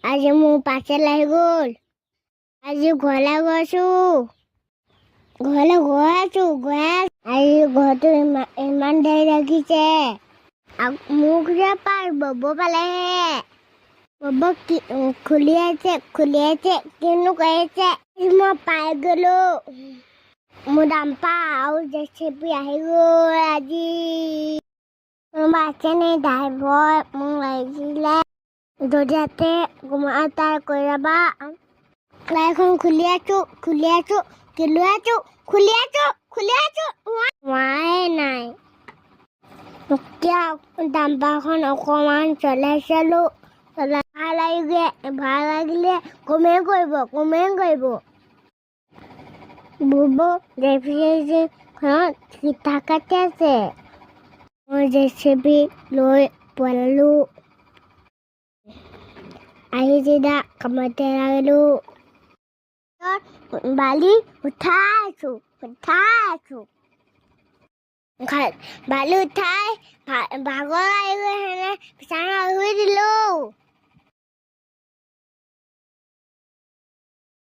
আজি মোৰ পাৰ্চেল আহি গ'ল। আজি ঘৰলৈ গৈছোঁ। আজি ঘৰটো ইমান দেৰি লাগিছে। মোক যে বব পালেহে। বব খুলি আছে কিনো কৰিছে। মই পাই গ'লো। মোৰ ডাম্পা আৰু জেচিপি আহি গ'ল আজি। মোৰ বাচ্চানে ড্ৰাইভৰ মোক লাগিছিলে। যদি ইয়াতে তাৰ কৰি যাবা। গাড়ীখন খুলি আছোঁ হোৱাই নাই। এতিয়া ডাম্পাৰখন অকণমান চলাইছিলোঁ। ভাল লাগিলে কমেণ্ট কৰিব। বব ৰেফ্ৰিজাৰেটৰখনত চিটা কাটি আছে। মই জেচিপি লৈ পলালোঁ। আহি চিধা কামতে লাগিলোঁ। বালি উঠাই আছোঁ। বালি উঠাই ভাগৰ লাগি গ'ল বিচনাত শুই